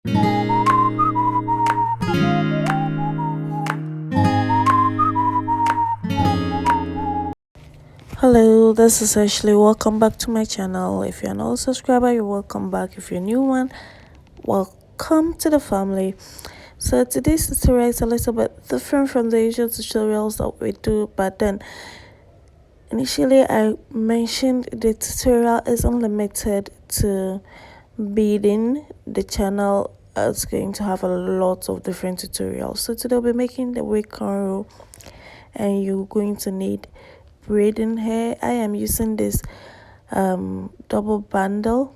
Hello, this is Ashley. Welcome back to my channel. If you're not a subscriber, you're welcome back. If you're a new one, welcome to the family. So today's tutorial is a little bit different from the usual tutorials that we do, but then initially I mentioned the tutorial isn't limited to beading. The channel is going to have a lot of different tutorials. So today we'll be making the wig cornrow, and you're going to need braiding hair. I am using this double bundle,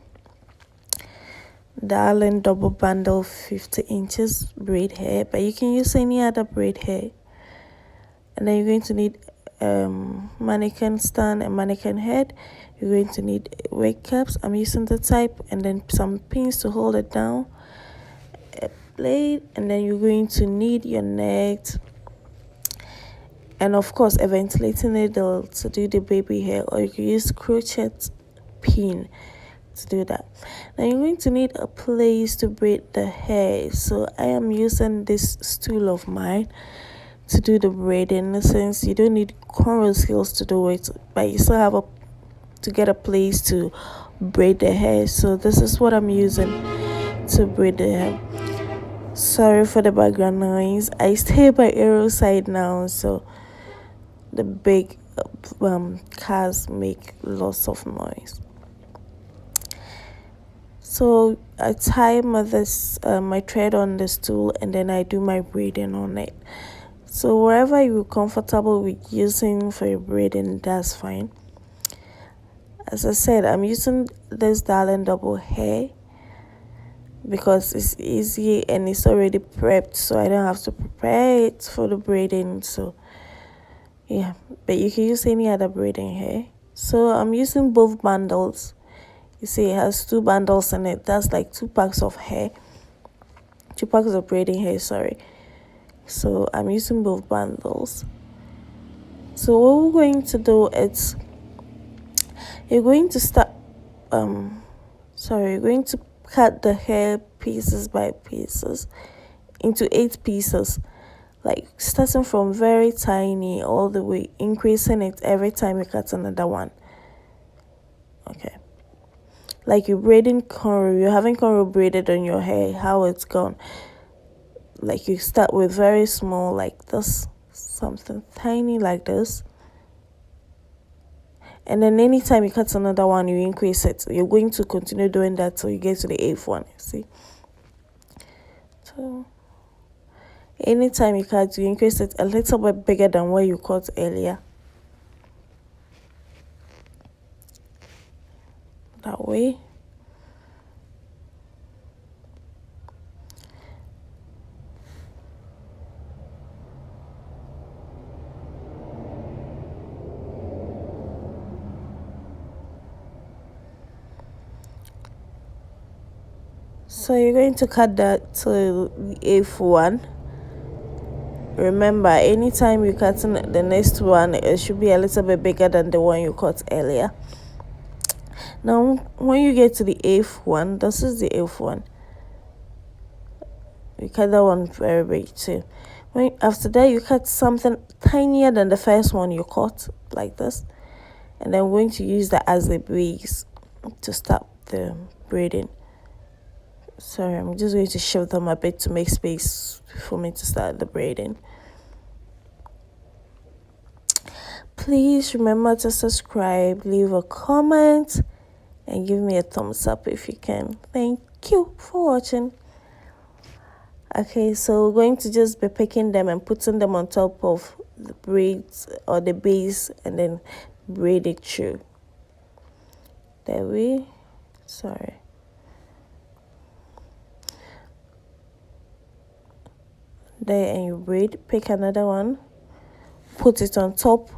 darling double bundle 50 inches braid hair, but you can use any other braid hair. And then you're going to need mannequin stand and mannequin head. You're going to need wig caps. I'm using the type, and then some pins to hold it down, a blade, and then you're going to need your net, and of course a ventilating needle to do the baby hair, or you can use crochet pin to do that. Now you're going to need a place to braid the hair, so I am using this stool of mine to do the braiding, since you don't need cornrow skills to do it, but you still have to get a place to braid the hair. So this is what I'm using to braid the hair. Sorry for the background noise. I stay by Arrow side now, so the big cars make lots of noise. So I tie my thread on the stool, and then I do my braiding on it. So wherever you're comfortable with using for your braiding, that's fine. As I said, I'm using this darling double hair because it's easy and it's already prepped, so I don't have to prepare it for the braiding. So yeah, but you can use any other braiding hair. So I'm using both bundles. You see it has two bundles in it. That's like 2 packs of hair, 2 packs of braiding hair, sorry. So I'm using both bundles. So what we're going to do is you're going to you're going to cut the hair pieces by pieces into 8 pieces, like starting from very tiny all the way, increasing it every time you cut another one. Okay, like you're braiding cornrow, you're having cornrow braided on your hair, how it's gone. Like you start with very small, like this, something tiny like this, and then anytime you cut another one, you increase it. You're going to continue doing that till you get to the 8th one. See, so anytime you cut, you increase it a little bit bigger than where you cut earlier. That way. So you're going to cut that to the 8th one. Remember, anytime you cut the next one, it should be a little bit bigger than the one you cut earlier. Now, when you get to the 8th one, this is the 8th one. You cut that one very big too. After that, you cut something tinier than the first one you cut, like this. And then we're going to use that as the base to start the braiding. Sorry, I'm just going to shift them a bit to make space for me to start the braiding. Please remember to subscribe, leave a comment, and give me a thumbs up if you can. Thank you for watching. Okay, so we're going to just be picking them and putting them on top of the braids or the base, and then braid it through. There we, sorry. There, and you braid, pick another one, put it on top,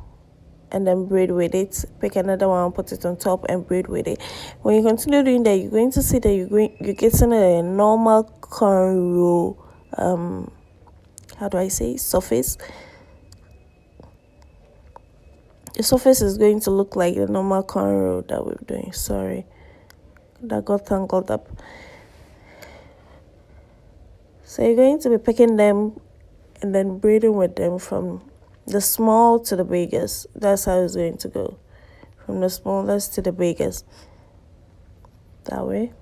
and then braid with it. Pick another one, put it on top, and braid with it. When you continue doing that, you're going to see that you're getting a normal cornrow how do I say, surface. The surface is going to look like the normal cornrow that we're doing. Sorry, that got tangled up. So you're going to be picking them and then braiding with them from the small to the biggest. That's how it's going to go. From the smallest to the biggest. That way.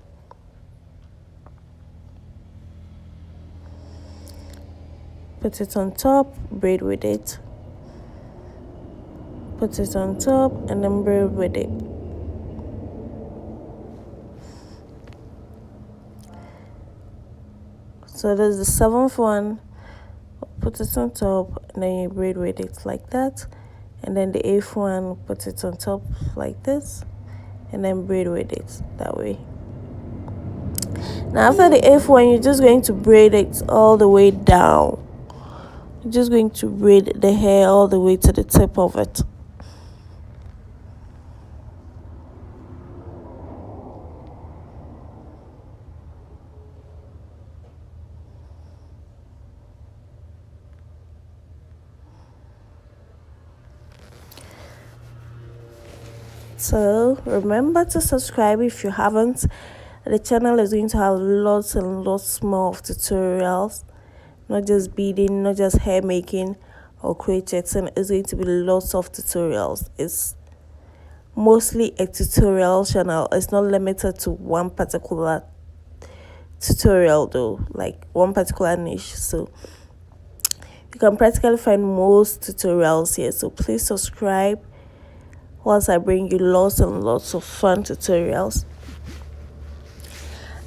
Put it on top, braid with it. Put it on top and then braid with it. So there's the 7th one. Put it on top and then you braid with it like that. And then the 8th one, put it on top like this and then braid with it that way. Now after the 8th one, you're just going to braid it all the way down. You're just going to braid the hair all the way to the tip of it. So remember to subscribe if you haven't. The channel is going to have lots and lots more of tutorials, not just beading, not just hair making or crocheting. It's going to be lots of tutorials. It's mostly a tutorial channel. It's not limited to one particular tutorial though, like one particular niche. So you can practically find most tutorials here. So please subscribe whilst I bring you lots and lots of fun tutorials.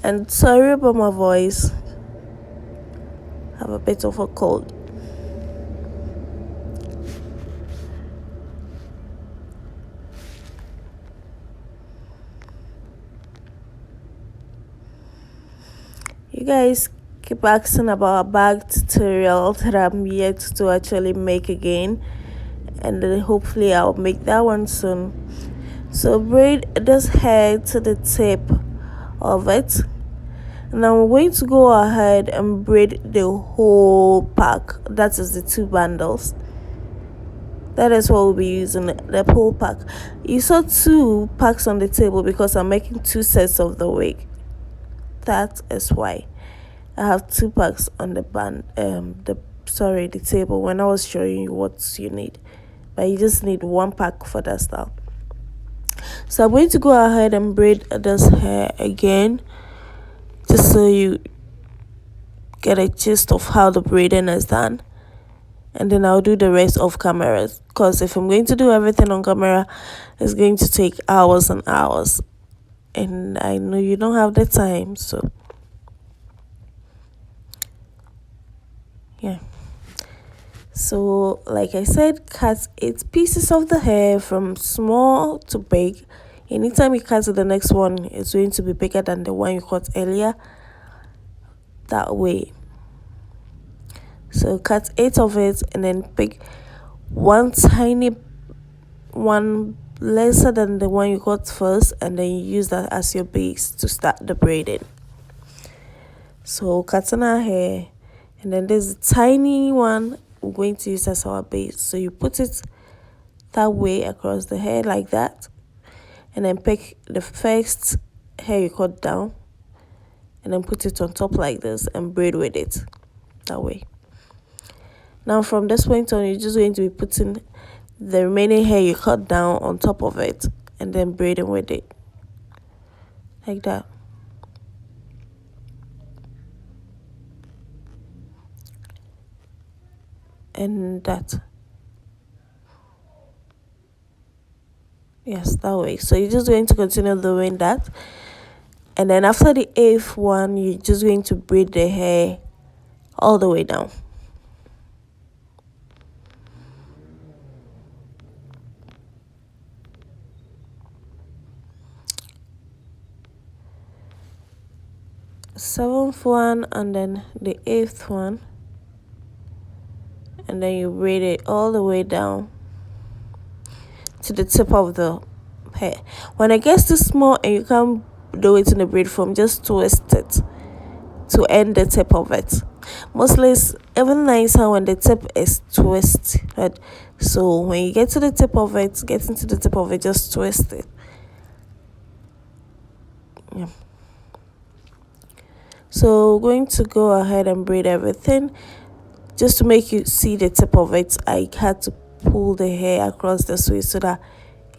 And sorry about my voice, I have a bit of a cold. You guys keep asking about a bag tutorial that I'm yet to actually make again, and then hopefully I'll make that one soon. So braid this hair to the tip of it, and I'm going to go ahead and braid the whole pack. That is the 2 bundles. That is what we'll be using, the whole pack. You saw 2 packs on the table because I'm making 2 sets of the wig. That is why I have 2 packs on the the table when I was showing you what you need. But you just need 1 pack for that style. So I'm going to go ahead and braid this hair again, just so you get a gist of how the braiding is done. And then I'll do the rest off camera, because if I'm going to do everything on camera, it's going to take hours and hours, and I know you don't have the time. So yeah, so like I said, cut 8 pieces of the hair from small to big. Anytime you cut to the next one, it's going to be bigger than the one you cut earlier, that way. So cut 8 of it and then pick one tiny one lesser than the one you got first, and then you use that as your base to start the braiding. So cutting our hair, and then there's a tiny one we're going to use as our base. So you put it that way across the hair like that, and then pick the first hair you cut down and then put it on top like this and braid with it that way. Now from this point on, you're just going to be putting the remaining hair you cut down on top of it and then braiding with it like that. And that. Yes, that way. So you're just going to continue doing that. And then after the 8th one, you're just going to braid the hair all the way down. Seventh one and then the 8th one, and then you braid it all the way down to the tip of the hair. When it gets too small and you can't do it in the braid form, just twist it to end the tip of it. Mostly it's even nicer when the tip is twisted. So when you get to the tip of it, just twist it. Yeah. So we're going to go ahead and braid everything. Just to make you see the tip of it, I had to pull the hair across this way so that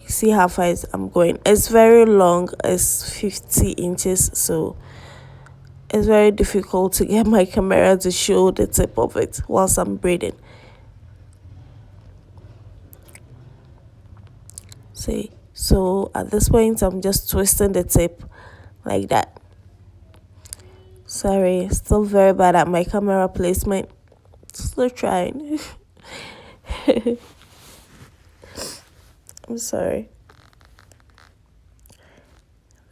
you see how far I'm going. It's very long, it's 50 inches, so it's very difficult to get my camera to show the tip of it whilst I'm braiding. See, so at this point I'm just twisting the tip like that. Sorry, still very bad at my camera placement. Still trying. I'm sorry.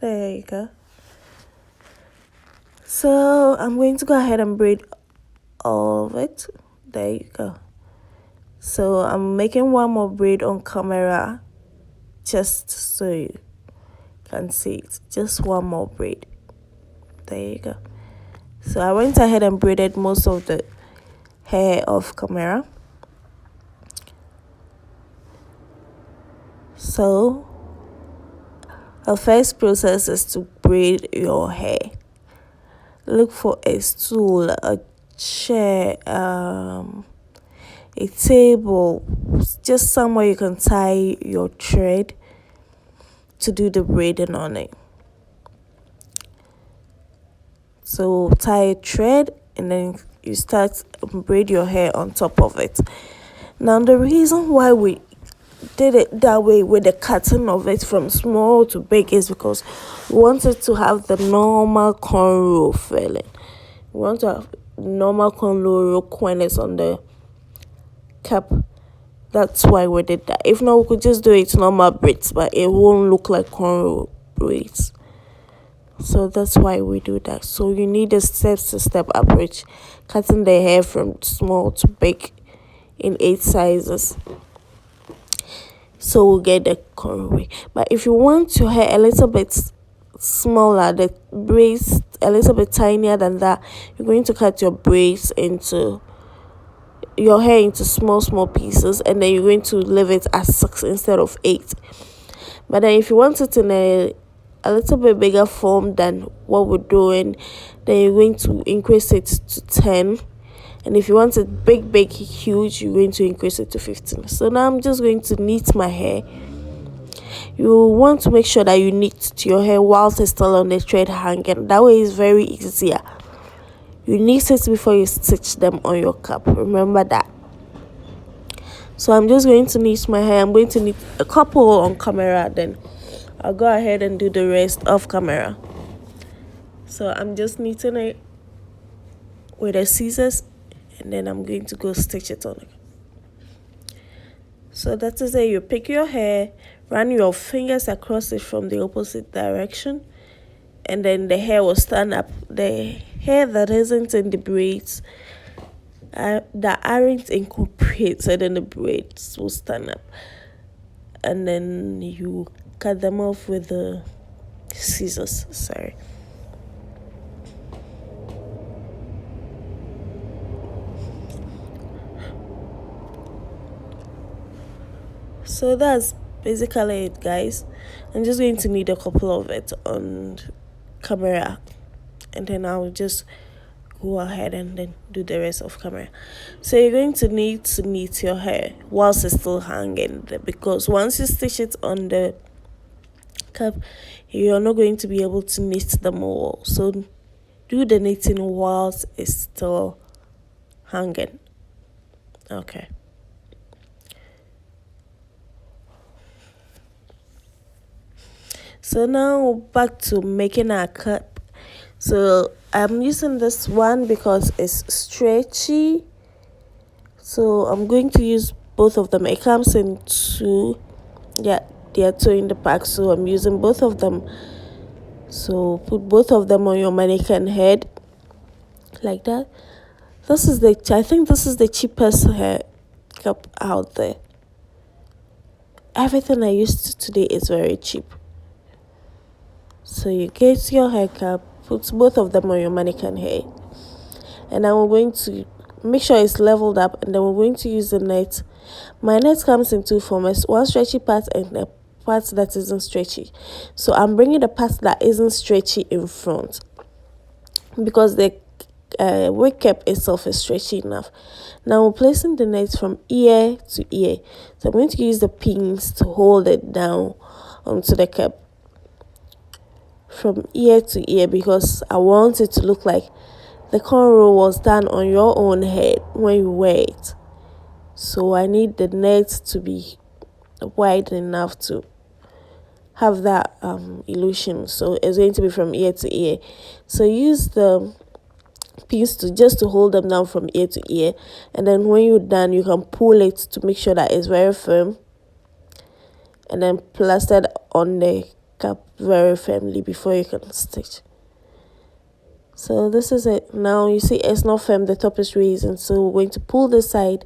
There you go. So I'm going to go ahead and braid all of it. There you go. So I'm making one more braid on camera just so you can see it. Just one more braid. There you go. So I went ahead and braided most of the hair off camera. So the first process is to braid your hair. Look for a stool, a chair, a table, just somewhere you can tie your thread to do the braiding on it. So tie a thread and then you start braid your hair on top of it. Now the reason why we did it that way with the cutting of it from small to big is because we wanted to have the normal cornrow feeling. We want to have normal cornrow when it's on the cap. That's why we did that. If not, we could just do it normal braids, but it won't look like cornrow braids. So that's why we do that. So you need a step-to-step approach, cutting the hair from small to big in 8 sizes. So we'll get the cornrow wig. But if you want your hair a little bit smaller, the braids a little bit tinier than that, you're going to cut your braids into your hair into small pieces, and then you're going to leave it at 6 instead of 8. But then if you want it in a little bit bigger form than what we're doing, then you're going to increase it to 10. And if you want it big, huge, you're going to increase it to 15. So now I'm just going to knit my hair. You want to make sure that you knit your hair whilst it's still on the thread hanging. That way it's very easier. You knit it before you stitch them on your cap. Remember that. So I'm just going to knit my hair. I'm going to knit a couple on camera, then I'll go ahead and do the rest off camera. So I'm just knitting it with the scissors, and then I'm going to go stitch it on. So that is it. You pick your hair, run your fingers across it from the opposite direction, and then the hair will stand up. The hair that isn't in the braids, that aren't incorporated in the braids, will stand up. And then you cut them off with the scissors. Sorry. So that's basically it, guys. I'm just going to need a couple of it on camera, and then I'll just go ahead and then do the rest of camera. So you're going to need to knit your hair whilst it's still hanging there, because once you stitch it on the cap, you're not going to be able to knit them all. So do the knitting whilst it's still hanging. Okay. So now back to making our cap. So I'm using this one because it's stretchy. So I'm going to use both of them. It comes in 2. Yeah, they are 2 in the pack. So I'm using both of them. So put both of them on your mannequin head like that. I think this is the cheapest hair cap out there. Everything I used today is very cheap. So you get your hair cap, put both of them on your mannequin head, and then we're going to make sure it's leveled up, and then we're going to use the net. My net comes in 2 formats, one stretchy part and a part that isn't stretchy. So I'm bringing the part that isn't stretchy in front. because the wig cap itself is stretchy enough. Now we're placing the net from ear to ear. So I'm going to use the pins to hold it down onto the cap from ear to ear, because I want it to look like the cornrow was done on your own head when you wear it. So I need the net to be wide enough to have that illusion. So it's going to be from ear to ear. So use the pins to hold them down from ear to ear, and then when you're done, you can pull it to make sure that it's very firm, and then plaster it on the cap very firmly before you can stitch. So this is it. Now you see it's not firm, the top is raising, so we're going to pull this side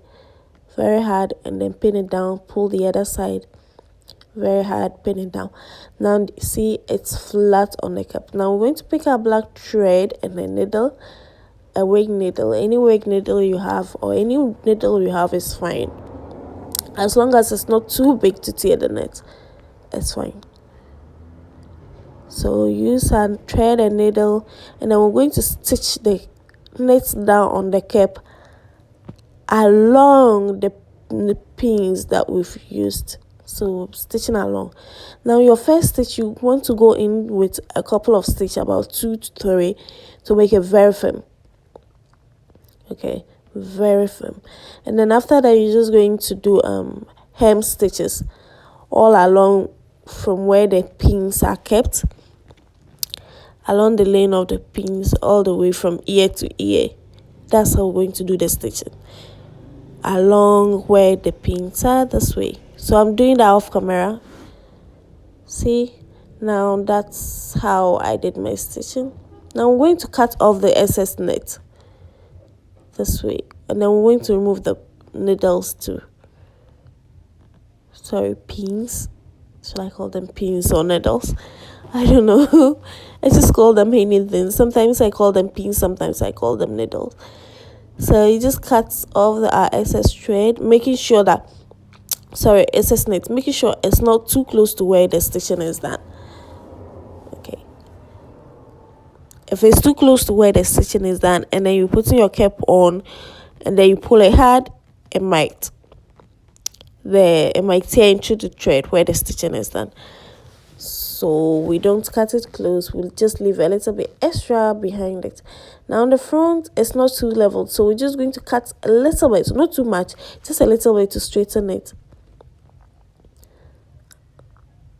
very hard and then pin it down, pull the other side very hard, pin it down. Now see it's flat on the cap. Now we're going to pick our black thread and a needle, a wig needle. Any wig needle you have or any needle you have is fine, as long as it's not too big to tear the net, it's fine. So use a thread and needle, and then we're going to stitch the net down on the cap along the pins that we've used. So stitching along. Now your first stitch, you want to go in with a couple of stitches, about 2 to 3, to make it very firm. Okay, very firm. And then after that, you're just going to do hem stitches all along from where the pins are kept, along the lane of the pins, all the way from ear to ear. That's how we're going to do the stitching, along where the pins are, this way. So I'm doing that off camera. See, now that's how I did my stitching. Now I'm going to cut off the excess net this way, and then we're going to remove the needles too. Sorry, pins. Should I call them pins or needles? I don't know. I just call them anything. Sometimes I call them pins, sometimes I call them needles. So you just cut off the excess thread, making sure that, excess net, making sure it's not too close to where the stitching is done. Okay. If it's too close to where the stitching is done, and then you're putting your cap on, and then you pull it hard, it might tear into the thread where the stitching is done. So we don't cut it close, we'll just leave a little bit extra behind it. Now on the front, it's not too leveled, so we're just going to cut a little bit, so not too much, just a little bit to straighten it.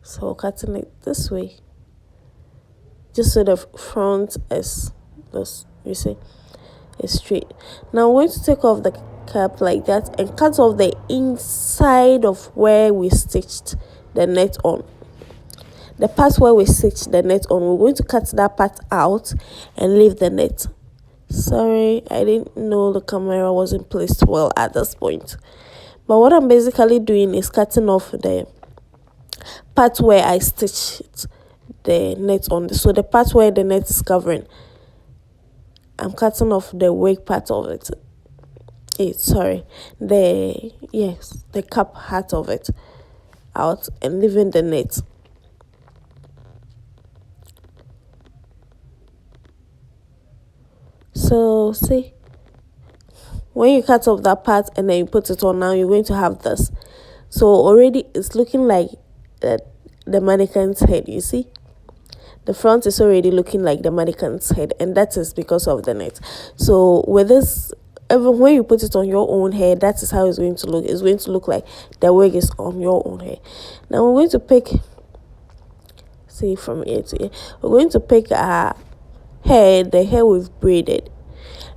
So cutting it this way, just so the front is this, you see, it's straight. Now we're going to take off the cap like that and cut off the inside of where we stitched the net on. The part where we stitched the net on, we're going to cut that part out and leave the net. Sorry, I didn't know the camera wasn't placed well at this point. But what I'm basically doing is cutting off the part where I stitched the net on. So the part where the net is covering, I'm cutting off the wig part of it. The cap part of it out and leaving the net. So see, when you cut off that part and then you put it on, now you're going to have this. So already it's looking like the mannequin's head, you see. The front is already looking like the mannequin's head, and that is because of the net. So with this, even when you put it on your own hair, that is how it's going to look. It's going to look like the wig is on your own hair. Now we're going to pick, see, from ear to ear, we're going to pick our hair, the hair we've braided,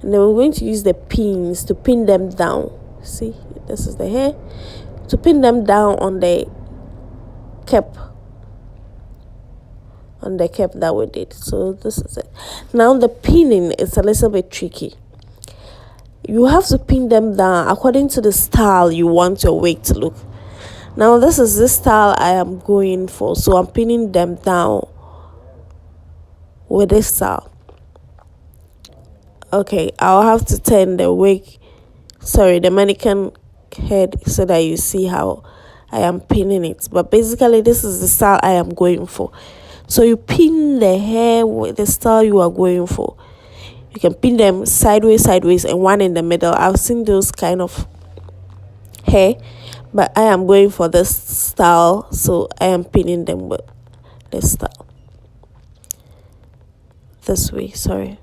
and then we're going to use the pins to pin them down. See, this is the hair, to pin them down on the cap, that we did. So this is it. Now the pinning is a little bit tricky. You have to pin them down according to the style you want your wig to look. Now this is the style I am going for, so I'm pinning them down with this style. Okay, I'll have to turn the mannequin head so that you see how I am pinning it. But basically this is the style I am going for. So you pin the hair with the style you are going for. You can pin them sideways, and one in the middle. I've seen those kind of hair, but I am going for this style, so I am pinning them with this style. This way, sorry.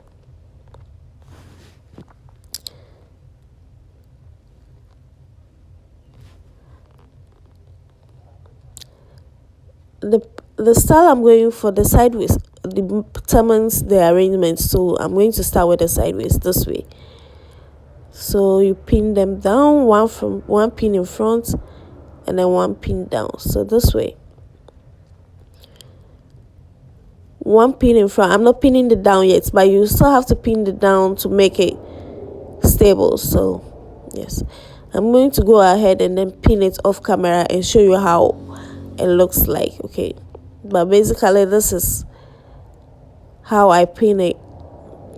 The style I'm going for, the sideways, determines the arrangement, so I'm going to start with the sideways this way. So you pin them down, one pin in front and then one pin down. So this way, one pin in front. I'm not pinning the down yet, but you still have to pin the down to make it stable. So yes, I'm going to go ahead and then pin it off camera and show you how it looks like. Okay, but basically this is how I pin it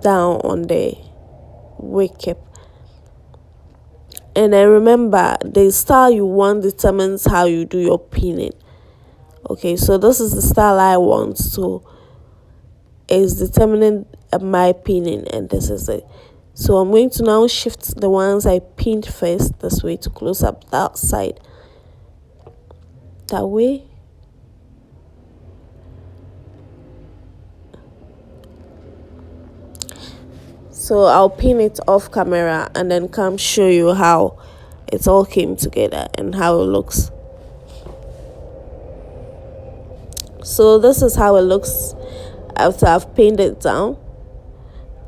down on the wig cap. And then remember, the style you want determines how you do your pinning. Okay, so this is the style I want, so it's determining my pinning, and this is it. So I'm going to now shift the ones I pinned first this way to close up that side. That way. So I'll pin it off camera and then come show you how it all came together and how it looks. So this is how it looks after I've pinned it down.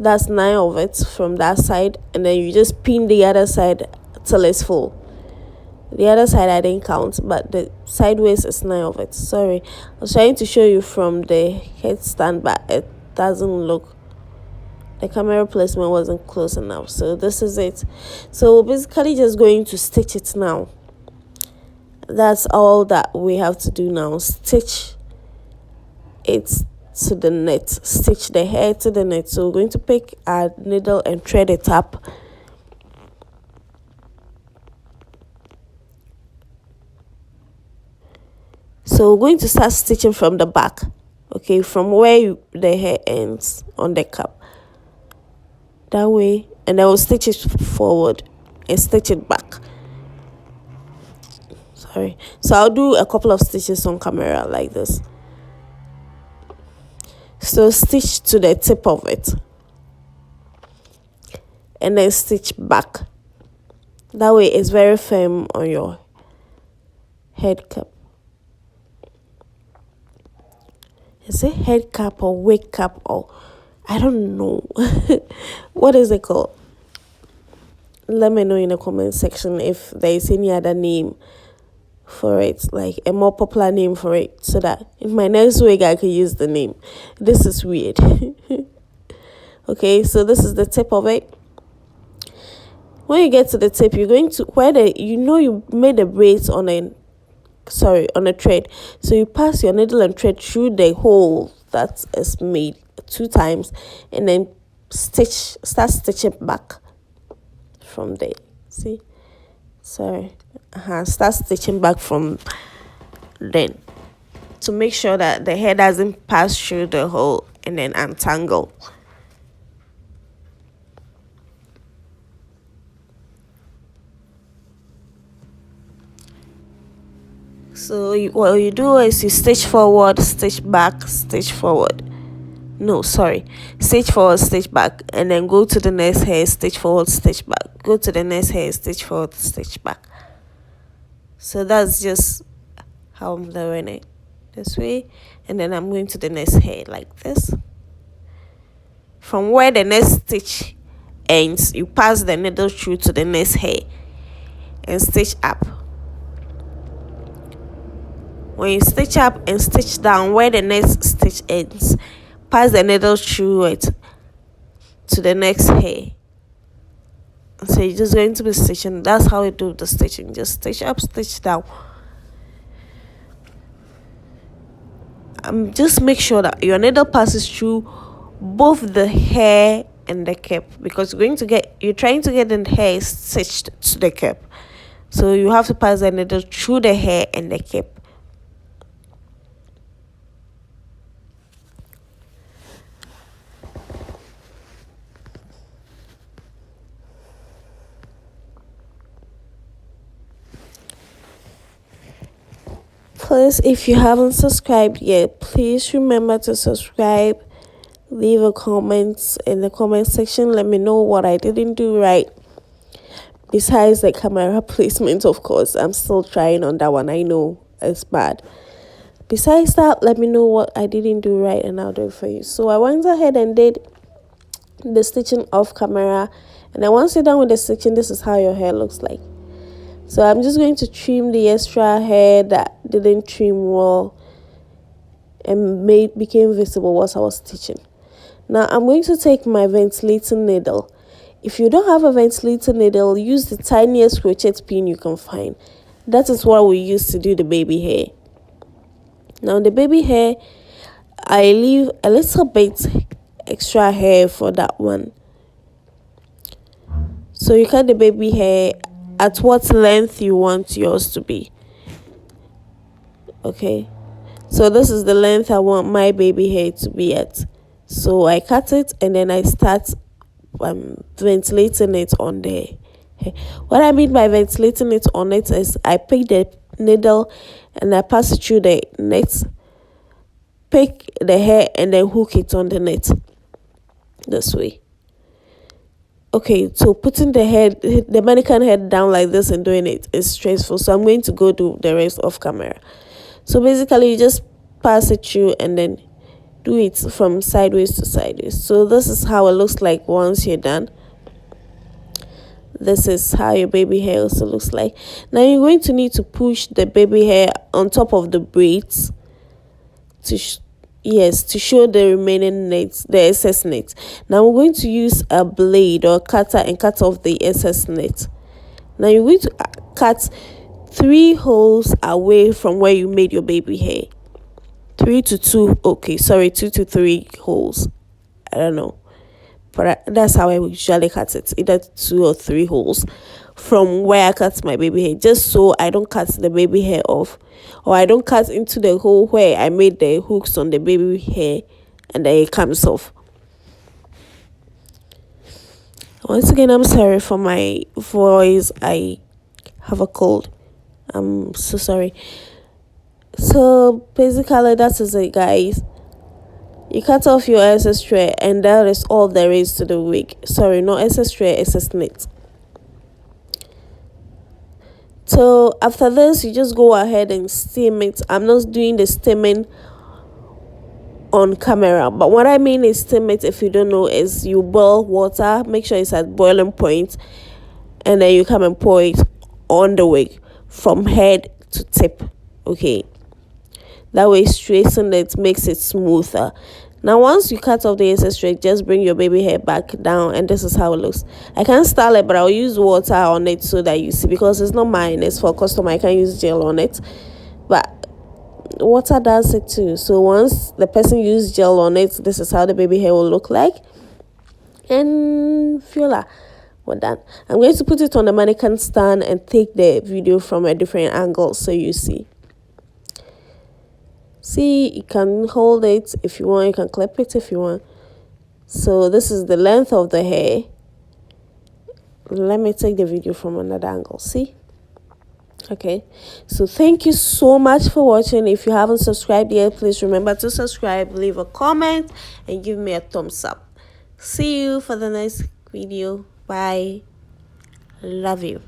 That's 9 of it from that side, and then you just pin the other side till it's full. The other side I didn't count, but the sideways is 9 of it. Sorry, I was trying to show you from the headstand, but it doesn't look, the camera placement wasn't close enough. So this is it. So we're basically just going to stitch it now. That's all that we have to do now. Stitch it to the net, stitch the hair to the net. So we're going to pick our needle and thread it up. So we're going to start stitching from the back, okay, from where the hair ends on the cap. That way, and then we'll stitch it forward and stitch it back. Sorry. So I'll do a couple of stitches on camera like this. So stitch to the tip of it and then stitch back. That way it's very firm on your head cap. Is it head cap or wig cap, or I don't know. What is it called? Let me know in the comment section if there is any other name for it, like a more popular name for it, so that in my next wig I can use the name. This is weird. Okay, so this is the tip of it. When you get to the tip, you're going to where you made the braids on a thread. So you pass your needle and thread through the hole that is made 2 times, and then start stitching back from there. See, start stitching back from then to make sure that the hair doesn't pass through the hole and then untangle. So what you do is you stitch forward, stitch back, stitch forward. No, sorry. Stitch forward, stitch back, and then go to the next hair, stitch forward, stitch back. Go to the next hair, stitch forward, stitch back. So that's just how I'm doing it. This way, and then I'm going to the next hair like this. From where the next stitch ends, you pass the needle through to the next hair and stitch up. When you stitch up and stitch down where the next stitch ends, pass the needle through it to the next hair. So you're just going to be stitching. That's how you do the stitching. Just stitch up, stitch down. Just make sure that your needle passes through both the hair and the cap, because you're trying to get the hair stitched to the cap. So you have to pass the needle through the hair and the cap. Please, if you haven't subscribed yet, please remember to subscribe. Leave a comment in the comment section. Let me know what I didn't do right. Besides the camera placement, of course, I'm still trying on that one. I know it's bad. Besides that, let me know what I didn't do right and I'll do it for you. So I went ahead and did the stitching off camera, and then once you're done with the stitching, this is how your hair looks like. So I'm just going to trim the extra hair that didn't trim well and became visible whilst I was stitching. Now I'm going to take my ventilating needle. If you don't have a ventilating needle, use the tiniest crochet pin you can find. That is what we use to do the baby hair. Now the baby hair, I leave a little bit extra hair for that one. So you cut the baby hair at what length you want yours to be. Okay, so this is the length I want my baby hair to be at. So I cut it and then I start ventilating it on there. What I mean by ventilating it on it is I pick the needle and I pass it through the net, pick the hair and then hook it on the net this way. Okay, so putting the mannequin head down like this and doing it is stressful, so I'm going to go do the rest off camera. So basically you just pass it through and then do it from sideways to sideways. So this is how it looks like once you're done. This is how your baby hair also looks like. Now you're going to need to push the baby hair on top of the braids to show the remaining nets, the excess net. Now we're going to use a blade or cutter and cut off the excess net. Now you're going to cut 3 holes away from where you made your baby hair. 2 to 3 holes. I don't know, but that's how I usually cut it, either 2 or 3 holes from where I cut my baby hair, just so I don't cut the baby hair off, or I don't cut into the hole where I made the hooks on the baby hair and then it comes off. Once again, I'm sorry for my voice. I have a cold. I'm so sorry. So basically that is it, guys. You cut off your excess thread and that is all there is to the wig. Sorry, not excess thread, excess knit. So after this, you just go ahead and steam it. I'm not doing the steaming on camera, but what I mean is steam it, if you don't know, is you boil water, make sure it's at boiling point, and then you come and pour it on the wig from head to tip. Okay, that way straighten it, makes it smoother. Now once you cut off the excess thread, just bring your baby hair back down and this is how it looks. I can't style it, but I'll use water on it so that you see, because it's not mine, it's for customer. I can't use gel on it, but water does it too. So once the person uses gel on it, this is how the baby hair will look like. And voila, we're done. I'm going to put it on the mannequin stand and take the video from a different angle so you see. See, you can hold it if you want, you can clip it if you want. So this is the length of the hair. Let me take the video from another angle. See? Okay, so thank you so much for watching. If you haven't subscribed yet, please remember to subscribe, leave a comment and give me a thumbs up. See you for the next video. Bye. Love you.